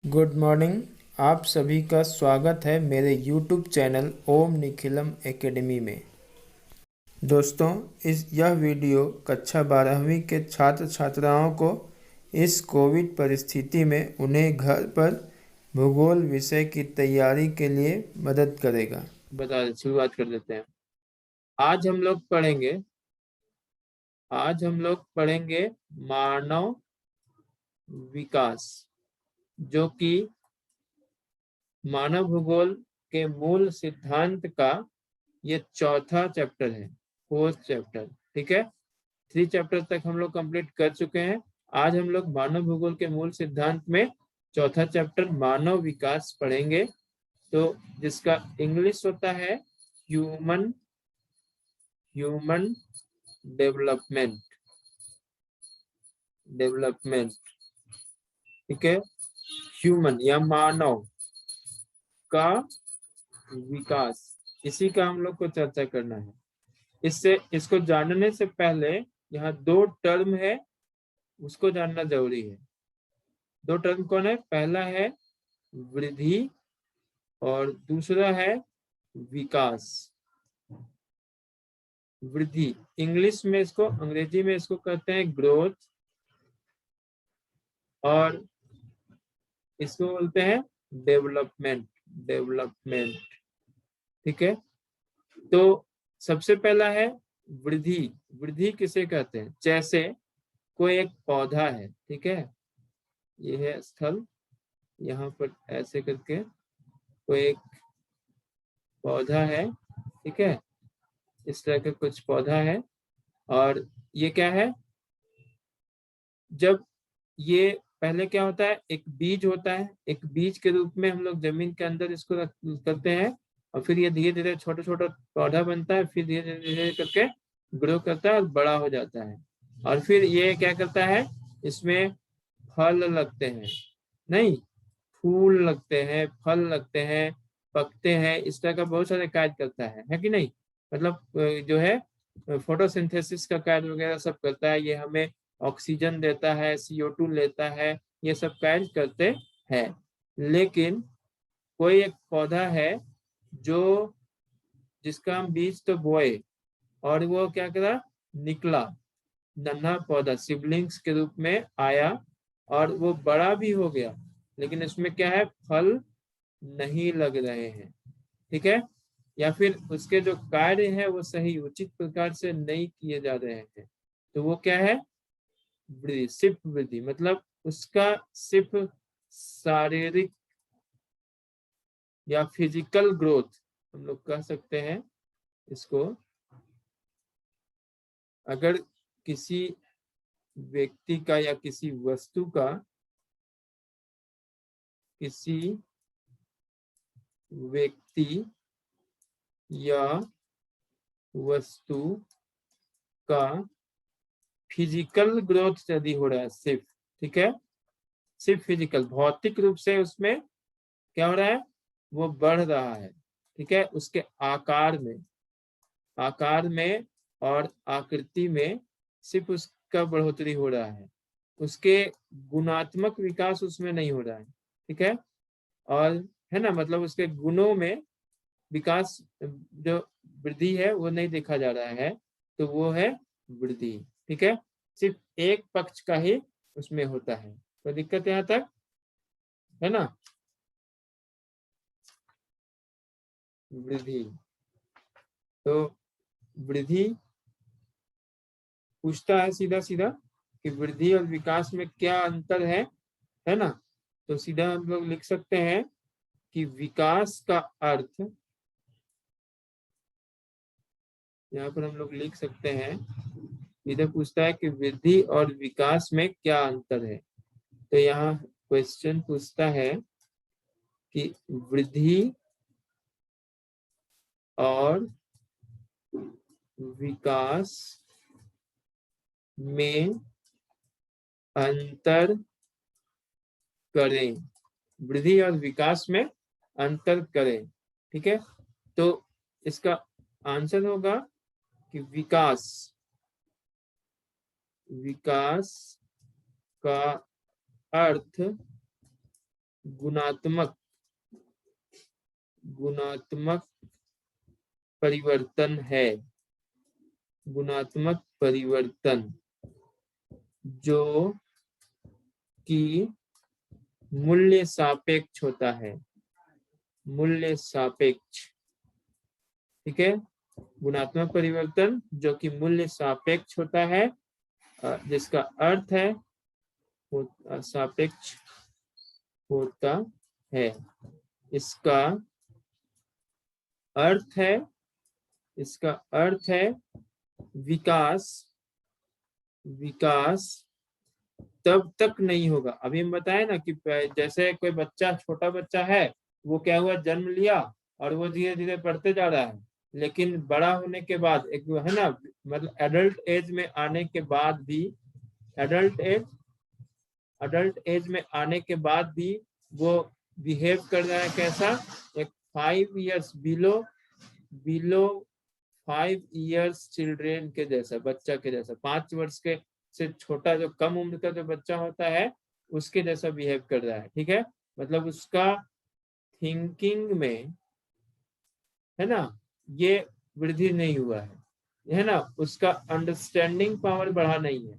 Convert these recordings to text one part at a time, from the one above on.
Good morning. आप सभी का स्वागत है मेरे यूट्यूब चैनल ओम निखिलम एकेडमी में। दोस्तों, यह वीडियो कक्षा 12वीं के छात्र छात्राओं को इस कोविड परिस्थिति में उन्हें घर पर भूगोल विषय की तैयारी के लिए मदद करेगा। शुरुआत कर देते हैं। आज हम लोग पढ़ेंगे मानव विकास, जो कि मानव भूगोल के मूल सिद्धांत का ये चौथा चैप्टर है, फोर्थ चैप्टर। ठीक है, 3 चैप्टर तक हम लोग कंप्लीट कर चुके हैं। आज हम लोग मानव भूगोल के मूल सिद्धांत में चौथा चैप्टर मानव विकास पढ़ेंगे, तो जिसका इंग्लिश होता है ह्यूमन डेवलपमेंट। ठीक है, ह्यूमन या मानव का विकास, इसी का हम लोग को चर्चा करना है। इसको जानने से पहले यहाँ 2 टर्म है, उसको जानना जरूरी है। 2 टर्म कौन है? पहला है वृद्धि और दूसरा है विकास। वृद्धि अंग्रेजी में इसको कहते हैं ग्रोथ, और इसको बोलते हैं डेवलपमेंट। ठीक है, तो सबसे पहला है वृद्धि। वृद्धि किसे कहते हैं? जैसे कोई एक पौधा है, ठीक है, ये है स्थल, यहाँ पर ऐसे करके कोई एक पौधा है, ठीक है, इस तरह का कुछ पौधा है। और ये क्या है? जब ये पहले क्या होता है, एक बीज होता है, एक बीज के रूप में हम लोग जमीन के अंदर इसको करते हैं, और फिर ये धीरे धीरे छोटा छोटा पौधा बनता है, फिर धीरे धीरे करके ग्रो करता है और बड़ा हो जाता है। और फिर ये क्या करता है, इसमें फल लगते हैं, नहीं, फूल लगते हैं, फल लगते हैं, पकते हैं, इस तरह का बहुत सारे कार्य करता है कि नहीं? मतलब जो है फोटोसिंथेसिस का कार्य वगैरह सब करता है। ये हमें ऑक्सीजन देता है, CO2 लेता है, ये सब कार्य करते हैं। लेकिन कोई एक पौधा है जो जिसका हम बीज तो बोए, और वो क्या करा, निकला, नन्हा पौधा सिबलिंग्स के रूप में आया, और वो बड़ा भी हो गया, लेकिन इसमें क्या है, फल नहीं लग रहे हैं। ठीक है, या फिर उसके जो कार्य है वो सही उचित प्रकार से नहीं किए जा रहे हैं, तो वो क्या है, वृद्धि। सिर्फ वृद्धि मतलब उसका सिर्फ शारीरिक या फिजिकल ग्रोथ हम लोग कह सकते हैं इसको। अगर किसी व्यक्ति का या किसी वस्तु का, किसी व्यक्ति या वस्तु का फिजिकल ग्रोथ यदि हो रहा है सिर्फ, ठीक है, सिर्फ फिजिकल भौतिक रूप से उसमें क्या हो रहा है, वो बढ़ रहा है, ठीक है, उसके आकार में और आकृति में सिर्फ उसका बढ़ोतरी हो रहा है, उसके गुणात्मक विकास उसमें नहीं हो रहा है, ठीक है, और है ना, मतलब उसके गुणों में विकास, जो वृद्धि है वो नहीं देखा जा रहा है, तो वो है वृद्धि। ठीक है, सिर्फ एक पक्ष का ही उसमें होता है। तो दिक्कत यहाँ तक है ना। वृद्धि, तो वृद्धि पूछता है सीधा सीधा कि वृद्धि और विकास में क्या अंतर है ना। तो सीधा हम लोग लिख सकते हैं कि विकास का अर्थ, यहाँ पर हम लोग लिख सकते हैं, इधर पूछता है कि वृद्धि और विकास में क्या अंतर है। तो यहाँ क्वेश्चन पूछता है कि वृद्धि और विकास में अंतर करें, वृद्धि और विकास में अंतर करें। ठीक है, तो इसका आंसर होगा कि विकास का अर्थ गुणात्मक परिवर्तन है, गुणात्मक परिवर्तन जो कि मूल्य सापेक्ष होता है, मूल्य सापेक्ष। ठीक है, गुणात्मक परिवर्तन जो कि मूल्य सापेक्ष होता है, जिसका अर्थ है सापेक्ष होता है। इसका अर्थ है विकास तब तक नहीं होगा। अभी हम बताए ना कि जैसे कोई बच्चा, छोटा बच्चा है, वो क्या हुआ, जन्म लिया और वो धीरे धीरे बढ़ते जा रहा है, लेकिन बड़ा होने के बाद एक है ना, मतलब एडल्ट एज में आने के बाद भी, एडल्ट एज में आने के बाद भी वो बिहेव कर रहा है कैसा, एक 5 इयर्स बिलो 5 इयर्स चिल्ड्रेन के जैसा, बच्चा के जैसा, 5 वर्ष के से छोटा जो कम उम्र का जो बच्चा होता है उसके जैसा बिहेव कर रहा है। ठीक है, मतलब उसका थिंकिंग में है ना ये वृद्धि नहीं हुआ है ना, उसका अंडरस्टैंडिंग पावर बढ़ा नहीं है।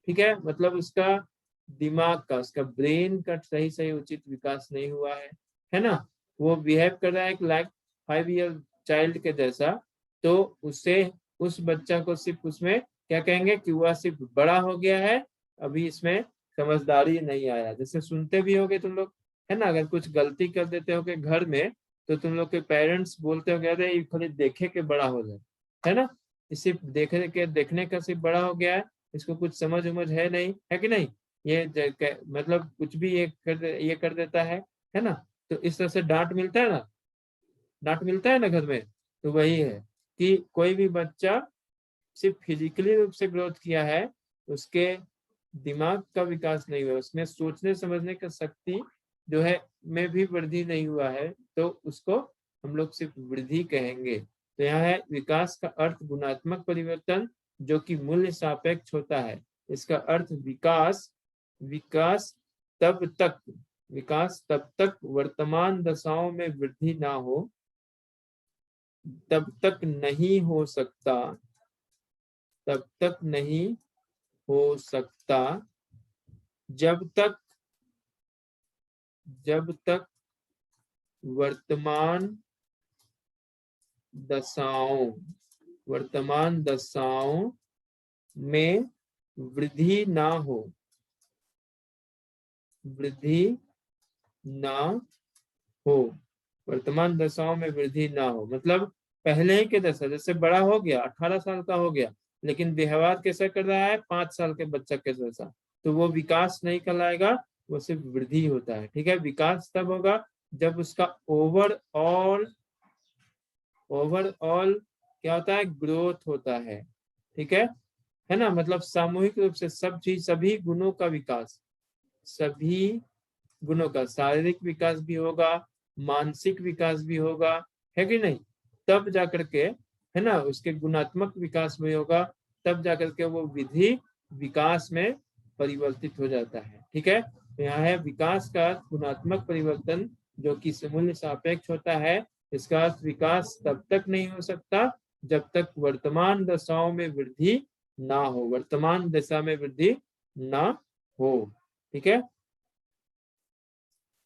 ठीक है, मतलब उसका दिमाग का, उसका ब्रेन का सही उचित विकास नहीं हुआ है ना, वो बिहेव कर रहा है लाइक 5 ईयर चाइल्ड के जैसा। तो उससे उस बच्चा को सिर्फ उसमें क्या कहेंगे कि वह सिर्फ बड़ा हो गया है, अभी इसमें समझदारी नहीं आया। जैसे सुनते भी होगे तुम लोग, है ना, अगर कुछ गलती कर देते होगे घर में तो तुम लोग के पेरेंट्स बोलते हो अरे ये खाली देखे के बड़ा हो जाए, है ना, सिर्फ देखने का सिर्फ बड़ा हो गया है, इसको कुछ समझ उमझ है नहीं, है कि नहीं, ये मतलब कुछ भी ये कर देता है ना। तो इस तरह से डांट मिलता है ना घर में। तो वही है कि कोई भी बच्चा सिर्फ फिजिकली रूप से ग्रोथ किया है, उसके दिमाग का विकास नहीं हुआ, उसमें सोचने समझने का शक्ति जो है में भी वृद्धि नहीं हुआ है, तो उसको हम लोग सिर्फ वृद्धि कहेंगे। तो यहाँ है विकास का अर्थ गुणात्मक परिवर्तन जो कि मूल्य सापेक्ष होता है। इसका अर्थ विकास तब तक वर्तमान दशाओं में वृद्धि ना हो, तब तक नहीं हो सकता जब तक वर्तमान दशाओं में वृद्धि ना हो, वर्तमान दशाओं में वृद्धि ना हो, मतलब पहले ही के दशा, जैसे बड़ा हो गया 18 साल का हो गया, लेकिन व्यवहार कैसा कर रहा है 5 साल के बच्चा के जैसा, तो वो विकास नहीं कहलाएगा, वो सिर्फ वृद्धि होता है। ठीक है, विकास तब होगा जब उसका ओवरऑल क्या होता है, ग्रोथ होता है। ठीक है ना, मतलब सामूहिक रूप से सभी गुणों का विकास, सभी गुणों का शारीरिक विकास भी होगा, मानसिक विकास भी होगा, है कि नहीं, तब जाकर के है ना उसके गुणात्मक विकास में होगा, तब जाकर के वो विधि विकास में परिवर्तित हो जाता है। ठीक है, तो यहाँ है विकास का गुणात्मक परिवर्तन जो कि मूल्य सापेक्ष होता है। इसका अर्थ विकास तब तक नहीं हो सकता जब तक वर्तमान दशाओं में वृद्धि ना हो, वर्तमान दशा में वृद्धि ना हो। ठीक है,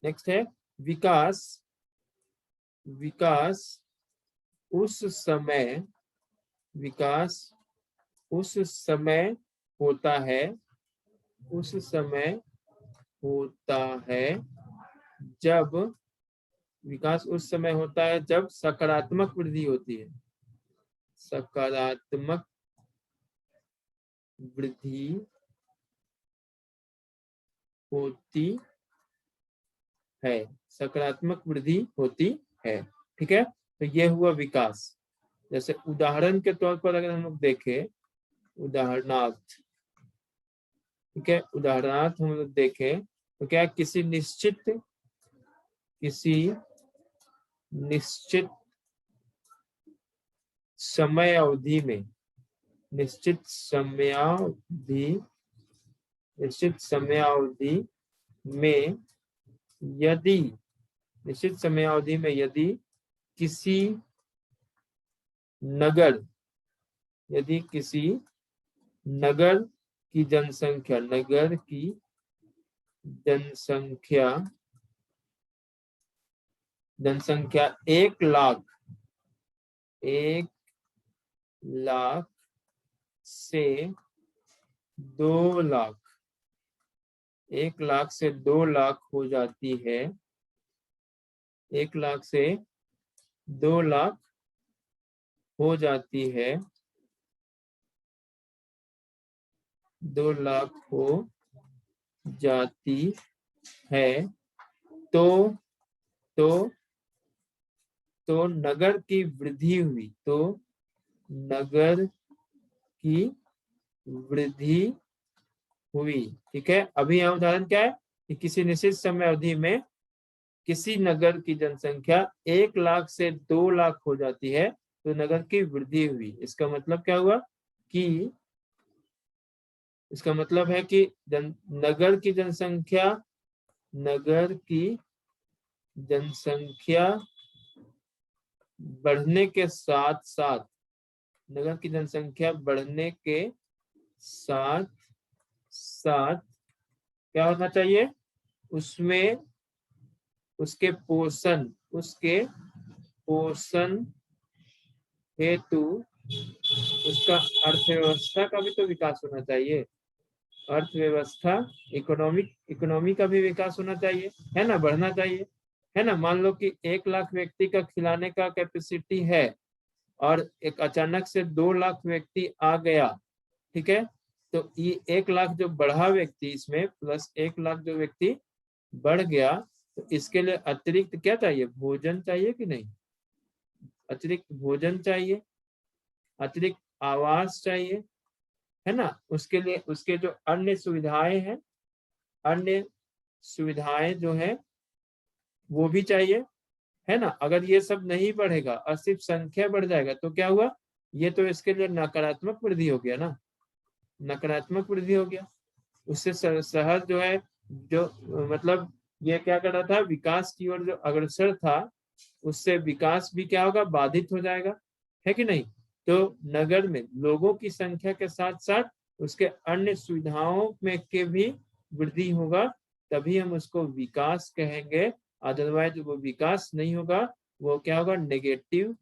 नेक्स्ट है विकास उस समय होता है जब सकारात्मक वृद्धि होती है, सकारात्मक वृद्धि होती है, सकारात्मक वृद्धि होती है। ठीक है, तो ये हुआ विकास। जैसे उदाहरण के तौर पर अगर हम लोग देखें, उदाहरणार्थ, ठीक है, उदाहरणार्थ हम लोग देखें तो क्या किसी निश्चित समय अवधि में, निश्चित समयावधि में यदि निश्चित समय अवधि में यदि किसी नगर की जनसंख्या 1 लाख से 2 लाख 1 लाख से 2 लाख हो जाती है, 1 लाख से 2 लाख हो जाती है, 2 लाख हो जाती है, तो नगर की वृद्धि हुई, नगर की वृद्धि हुई। ठीक है, अभी यहाँ उदाहरण क्या है कि किसी निश्चित समय अवधि में किसी नगर की जनसंख्या 1 लाख से 2 लाख हो जाती है, तो नगर की वृद्धि हुई। इसका मतलब क्या हुआ कि इसका मतलब है कि नगर की जनसंख्या बढ़ने के साथ साथ क्या होना चाहिए, उसमें उसके पोषण हेतु उसका अर्थव्यवस्था का भी तो विकास होना चाहिए। अर्थव्यवस्था, इकोनॉमी का भी विकास होना चाहिए, है ना, बढ़ना चाहिए, है ना। मान लो कि 1 लाख व्यक्ति का खिलाने का कैपेसिटी है और एक अचानक से 2 लाख व्यक्ति आ गया, ठीक है, तो ये 1 लाख जो बढ़ा व्यक्ति इसमें प्लस 1 लाख जो व्यक्ति बढ़ गया, तो इसके लिए अतिरिक्त क्या चाहिए, भोजन चाहिए कि नहीं, अतिरिक्त भोजन चाहिए, अतिरिक्त आवास चाहिए, है ना। उसके लिए उसके जो अन्य सुविधाएं जो है वो भी चाहिए, है ना। अगर ये सब नहीं बढ़ेगा और सिर्फ संख्या बढ़ जाएगा तो क्या हुआ, ये तो इसके लिए नकारात्मक वृद्धि हो गया ना, नकारात्मक वृद्धि हो गया। उससे शहर जो है, जो मतलब ये क्या कर रहा था, विकास की ओर जो अग्रसर था, उससे विकास भी क्या होगा, बाधित हो जाएगा, है कि नहीं। तो नगर में लोगों की संख्या के साथ साथ उसके अन्य सुविधाओं में के भी वृद्धि होगा, तभी हम उसको विकास कहेंगे। अदरवाइज वो विकास नहीं होगा, वो क्या होगा, नेगेटिव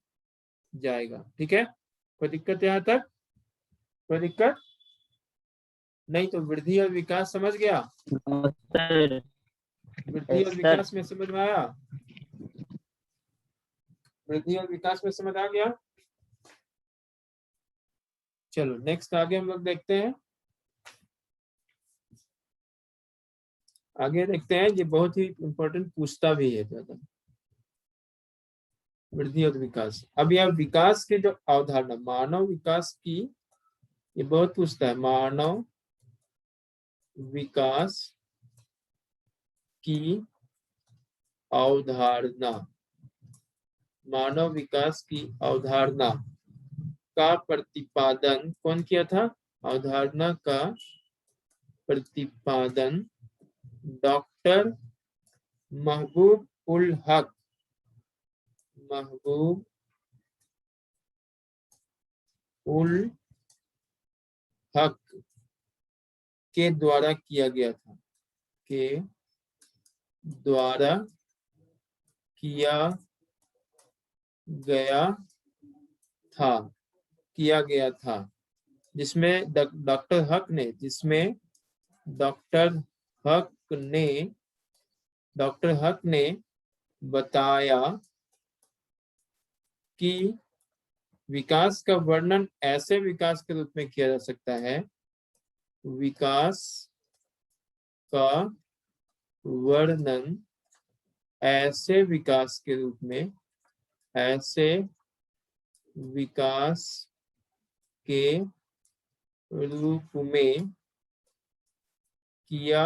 जाएगा। ठीक है, कोई दिक्कत यहाँ तक, कोई दिक्कत नहीं। तो वृद्धि और विकास समझ गया, वृद्धि और विकास में समझ में आया, वृद्धि और विकास में समझ आ गया। चलो नेक्स्ट आगे हम लोग देखते हैं, आगे देखते हैं। ये बहुत ही इंपॉर्टेंट पूछता भी है ज्यादा, वृद्धि और विकास। अब यह विकास की जो अवधारणा, मानव विकास की, ये बहुत पूछता है, मानव विकास की अवधारणा, मानव विकास की अवधारणा का प्रतिपादन कौन किया था, अवधारणा का प्रतिपादन डॉक्टर महबूब उल हक के द्वारा किया गया था, किया गया था, जिसमें डॉक्टर हक ने बताया कि विकास का वर्णन ऐसे विकास के रूप में किया जा सकता है, विकास का वर्णन ऐसे विकास के रूप में, ऐसे विकास के रूप में किया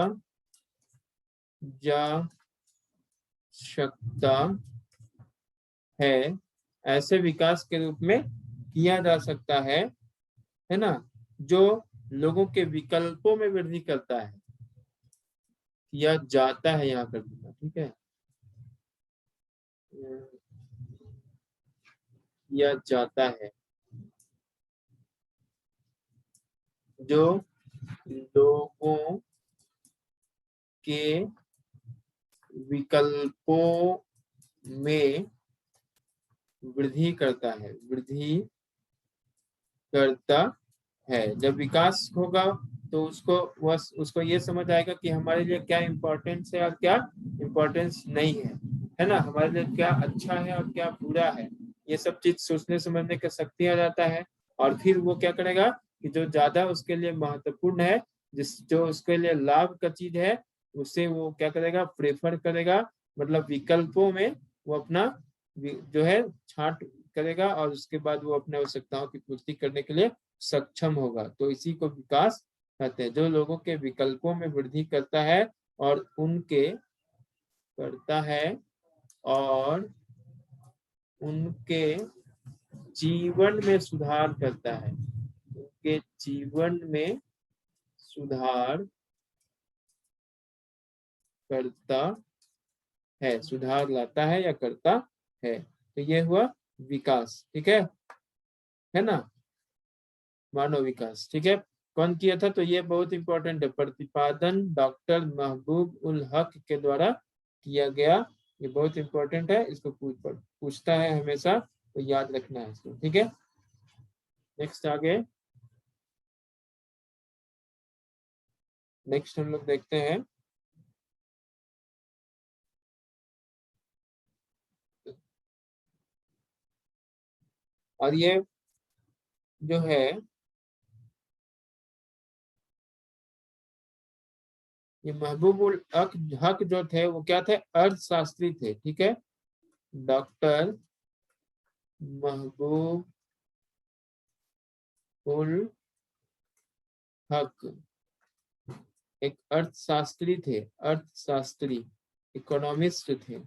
जा सकता है, ऐसे विकास के रूप में किया जा सकता है ना, जो लोगों के विकल्पों में वृद्धि करता है, किया जाता है यहाँ कर दूंगा, ठीक है, किया जाता है, जो लोगों के विकल्पों में वृद्धि करता है, वृद्धि करता है। जब विकास होगा तो उसको ये समझ आएगा कि हमारे लिए क्या इम्पोर्टेंस है और क्या इम्पोर्टेंस नहीं है ना, हमारे लिए क्या अच्छा है और क्या बुरा है, ये सब चीज सोचने समझने का शक्ति आ जाता है। और फिर वो क्या करेगा कि जो ज्यादा उसके लिए महत्वपूर्ण है, जो उसके लिए लाभ का चीज है, उसे वो क्या करेगा, प्रेफर करेगा, मतलब विकल्पों में वो अपना जो है छांट करेगा, और उसके बाद वो अपने आवश्यकताओं की पूर्ति करने के लिए सक्षम होगा। तो इसी को विकास कहते हैं, जो लोगों के विकल्पों में वृद्धि करता है और उनके करता है और उनके जीवन में सुधार करता है, उनके जीवन में सुधार करता है, सुधार लाता है या करता है। तो ये हुआ विकास, ठीक है ना, मानव विकास, ठीक है। कौन किया था, तो ये बहुत इंपॉर्टेंट है, प्रतिपादन डॉक्टर महबूब उल हक के द्वारा किया गया। ये बहुत इंपॉर्टेंट है, इसको पूछता है हमेशा, तो याद रखना है इसको, ठीक है। नेक्स्ट आगे, नेक्स्ट हम लोग देखते हैं, और ये जो है, ये महबूब उल हक जो थे वो क्या थे, अर्थशास्त्री थे, ठीक है। डॉक्टर महबूब उल हक एक अर्थशास्त्री थे, अर्थशास्त्री, इकोनॉमिस्ट थे,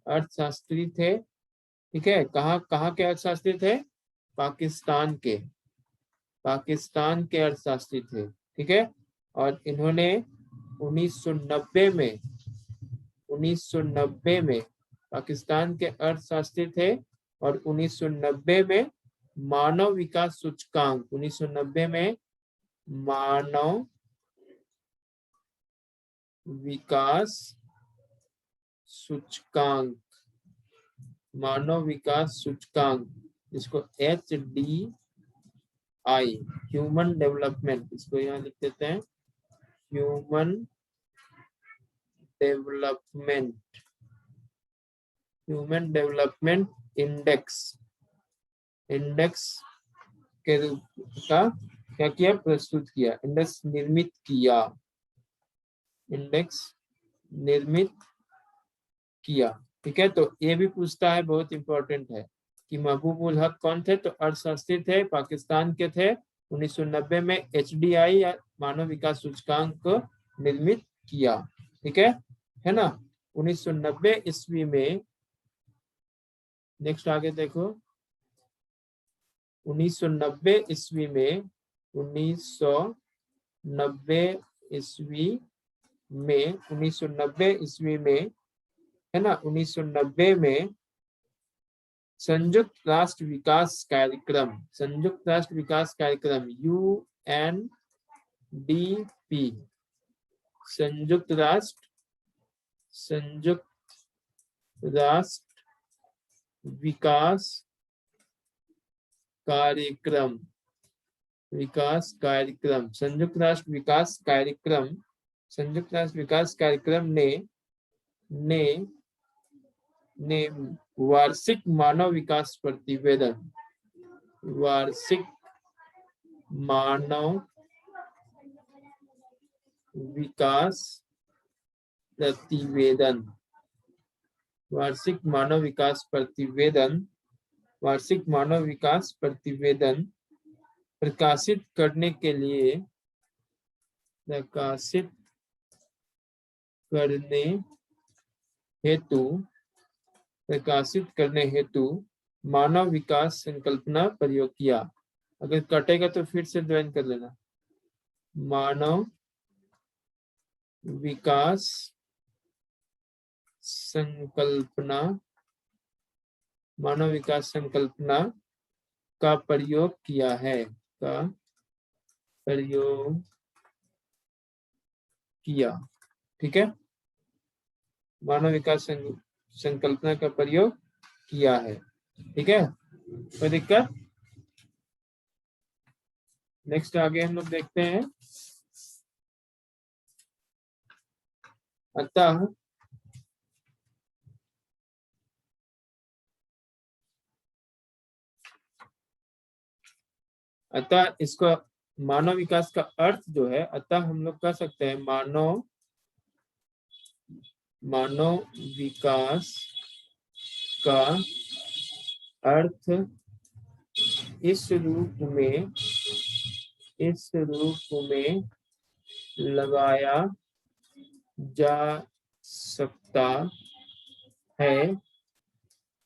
अर्थशास्त्री थे, ठीक है। कहाँ कहाँ के अर्थशास्त्री थे, पाकिस्तान के, पाकिस्तान के अर्थशास्त्री थे, ठीक है। और इन्होंने 1990 में 1990 में पाकिस्तान के अर्थशास्त्री थे, और 1990 में मानव विकास सूचकांक, 1990 में मानव विकास सूचकांक, मानव विकास सूचकांक, जिसको HDI, ह्यूमन डेवलपमेंट, इसको यहाँ लिख देते हैं, human development, human development index, index के रूप का क्या किया, प्रस्तुत किया, इंडेक्स निर्मित किया, इंडेक्स निर्मित किया, ठीक है। तो ये भी पूछता है, बहुत इंपॉर्टेंट है, कि महबूब उल हक कौन थे, तो अर्थशास्त्री थे, पाकिस्तान के थे, 1990 में HDI या मानव विकास सूचकांक को निर्मित किया, ठीक है ना। 1990 ईस्वी में, नेक्स्ट आगे देखो, 1990 ईस्वी में, 1990 ईस्वी में, 1990 ईस्वी में, है ना, 1990 में संयुक्त राष्ट्र विकास कार्यक्रम, संयुक्त राष्ट्र विकास कार्यक्रम UNDP, संयुक्त राष्ट्र विकास कार्यक्रम, विकास कार्यक्रम, संयुक्त राष्ट्र विकास कार्यक्रम, संयुक्त राष्ट्र विकास कार्यक्रम ने वार्षिक मानव विकास प्रतिवेदन, वार्षिक मानव विकास प्रतिवेदन, वार्षिक मानव विकास प्रतिवेदन, वार्षिक मानव विकास प्रतिवेदन प्रकाशित करने के लिए, प्रकाशित करने हेतु, प्रकाशित करने हेतु मानव विकास संकल्पना प्रयोग किया। अगर कटेगा तो फिर से ज्वाइन कर लेना, मानव विकास संकल्पना, मानव विकास संकल्पना का प्रयोग किया है, का प्रयोग किया। ठीक है, मानव विकास संकल्पना का प्रयोग किया है। ठीक है, कोई दिक्कत? नेक्स्ट आगे हम लोग देखते हैं। अतः इसको मानव विकास का अर्थ जो है, अतः हम लोग कह सकते हैं मानव विकास का अर्थ इस रूप में लगाया जा सकता है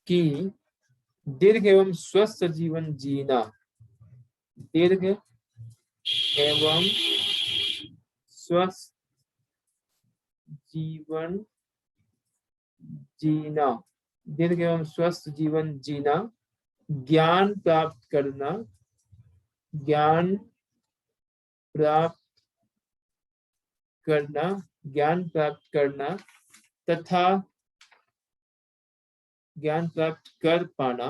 कि दीर्घ एवं स्वस्थ जीवन जीना, दीर्घ एवं स्वस्थ जीवन जीना, दीर्घ एवं स्वस्थ जीवन जीना, ज्ञान प्राप्त करना, ज्ञान प्राप्त करना तथा ज्ञान प्राप्त कर पाना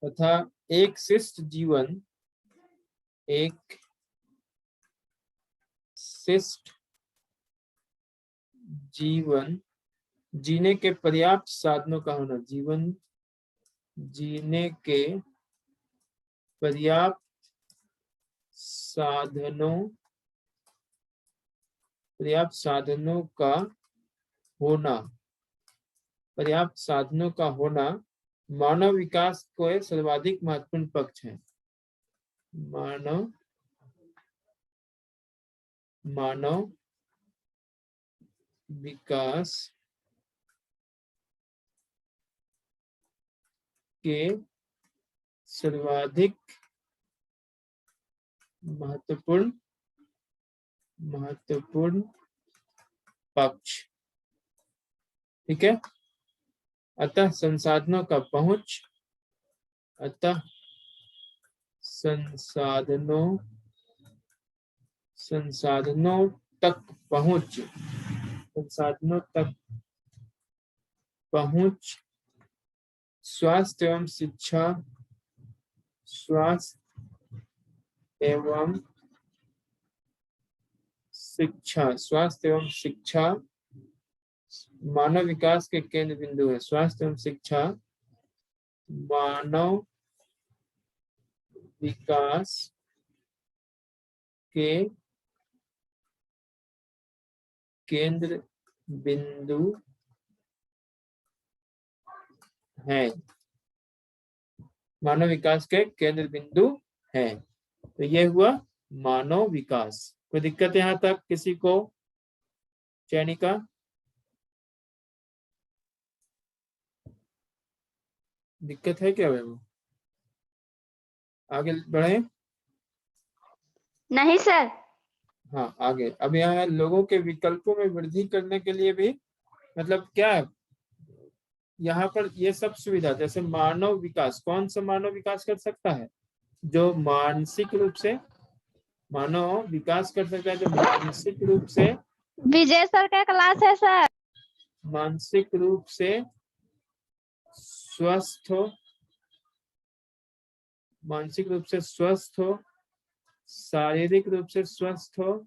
तथा एक शिष्ट जीवन जीने के पर्याप्त साधनों का होना, जीवन जीने के पर्याप्त साधनों का होना मानव विकास को सर्वाधिक महत्वपूर्ण पक्ष है। मानव विकास के सर्वाधिक महत्वपूर्ण पक्ष। ठीक है, अतः संसाधनों तक पहुंच, स्वास्थ्य एवं शिक्षा मानव विकास के केंद्र बिंदु है। स्वास्थ्य एवं शिक्षा मानव विकास के केंद्र बिंदु है, मानव विकास के केंद्र बिंदु है। तो ये हुआ मानव विकास। कोई दिक्कत यहां तक किसी को? चैनिका, दिक्कत है क्या? वो आगे बढ़े? नहीं सर। हाँ, आगे। अब यहाँ लोगों के विकल्पों में वृद्धि करने के लिए भी मतलब क्या है, यहाँ पर ये सब सुविधा, जैसे मानव विकास, कौन सा मानव विकास कर सकता है? जो मानसिक रूप से मानव विकास कर सकता है, जो मानसिक रूप से, विजय सर का क्लास है सर, मानसिक रूप से स्वस्थ हो, मानसिक रूप से स्वस्थ हो, शारीरिक रूप से स्वस्थ हो,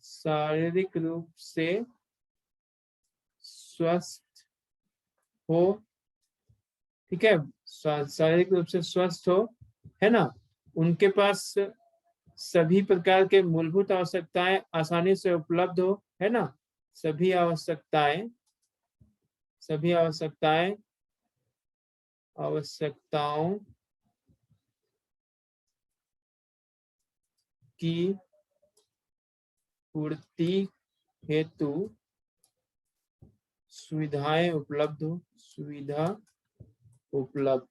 शारीरिक रूप से स्वस्थ हो, ठीक है, शारीरिक रूप से स्वस्थ हो, है ना, उनके पास सभी प्रकार के मूलभूत आवश्यकताएं आसानी से उपलब्ध हो, है ना, सभी आवश्यकताओं की पूर्ति हेतु सुविधाएं उपलब्ध हो, उपलब्ध।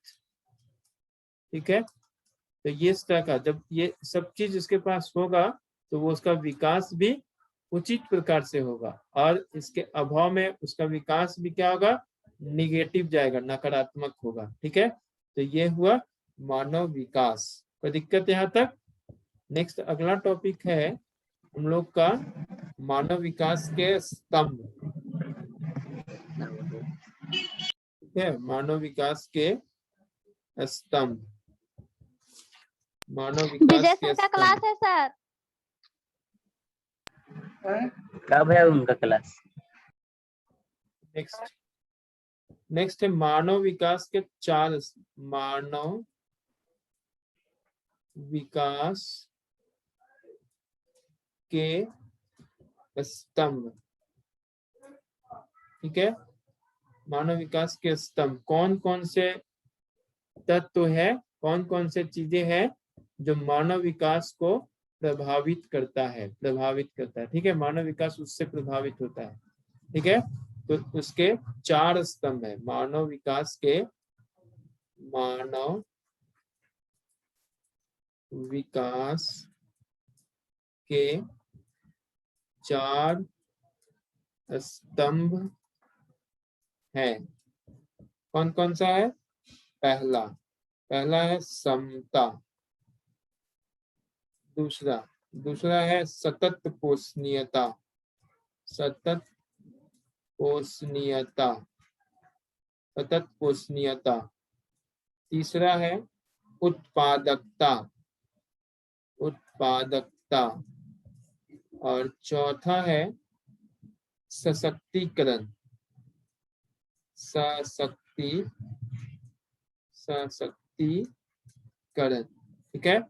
ठीक है, तो ये इस तरह का जब ये सब चीज इसके पास होगा तो वो उसका विकास भी उचित प्रकार से होगा, और इसके अभाव में उसका विकास भी क्या होगा, निगेटिव जाएगा, नकारात्मक होगा। ठीक है, तो ये हुआ मानव विकास। कोई दिक्कत यहाँ तक? नेक्स्ट अगला टॉपिक है हम लोग का मानव विकास के स्तंभ। ठीक है, मानव विकास के स्तंभ, मानव विकास विजय के सर का क्लास स्तंभ। है सर। कब है उनका क्लास? नेक्स्ट है मानव विकास के 4, मानव विकास के स्तंभ। ठीक है, मानव विकास के स्तंभ कौन कौन से तत्व है, कौन कौन से चीजें हैं जो मानव विकास को प्रभावित करता है, ठीक है, मानव विकास उससे प्रभावित होता है। ठीक है, तो उसके 4 स्तंभ है, मानव विकास के, मानव विकास के 4 स्तंभ है। कौन कौन सा है? पहला है समता, दूसरा है सतत पोषणीयता, तीसरा है उत्पादकता, और चौथा है सशक्तिकरण, ठीक है,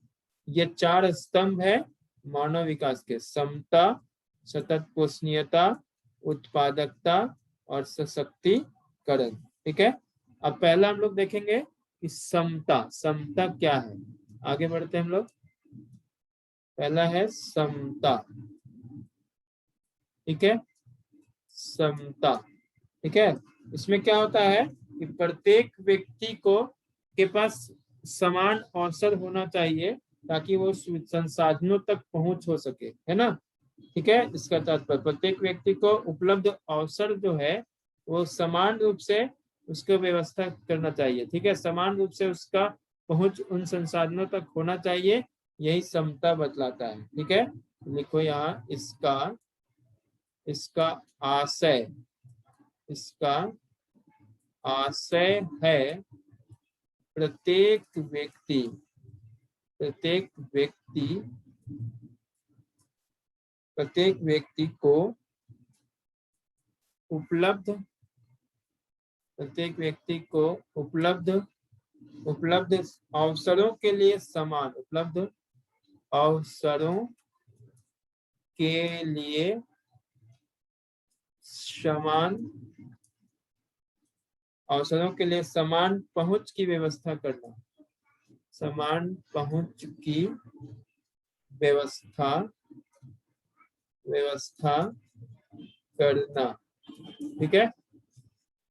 ये 4 स्तंभ है मानव विकास के, समता, सतत पोषणीयता, उत्पादकता और सशक्तिकरण। ठीक है, अब पहला हम लोग देखेंगे कि समता क्या है। आगे बढ़ते हैं हम लोग। पहला है समता। ठीक है, समता। ठीक है, इसमें क्या होता है कि प्रत्येक व्यक्ति के पास समान अवसर होना चाहिए ताकि वो संसाधनों तक पहुंच हो सके, है ना। ठीक है, इसका तात्पर्य प्रत्येक व्यक्ति को उपलब्ध अवसर जो है वो समान रूप से उसको व्यवस्था करना चाहिए। ठीक है, समान रूप से उसका पहुंच उन संसाधनों तक होना चाहिए, यही समता बतलाता है। ठीक है, लिखो यहाँ इसका आशय है प्रत्येक व्यक्ति को उपलब्ध अवसरों के लिए समान, समान पहुंच की व्यवस्था करना, ठीक है।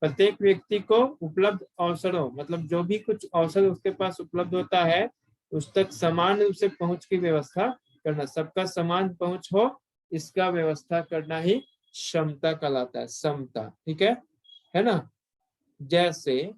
प्रत्येक व्यक्ति को उपलब्ध अवसरों, मतलब जो भी कुछ अवसर उसके पास उपलब्ध होता है उस तक समान रूप से पहुंच की व्यवस्था करना, सबका समान पहुंच हो इसका व्यवस्था करना ही क्षमता कहलाता है, समता। ठीक है ना। जैसे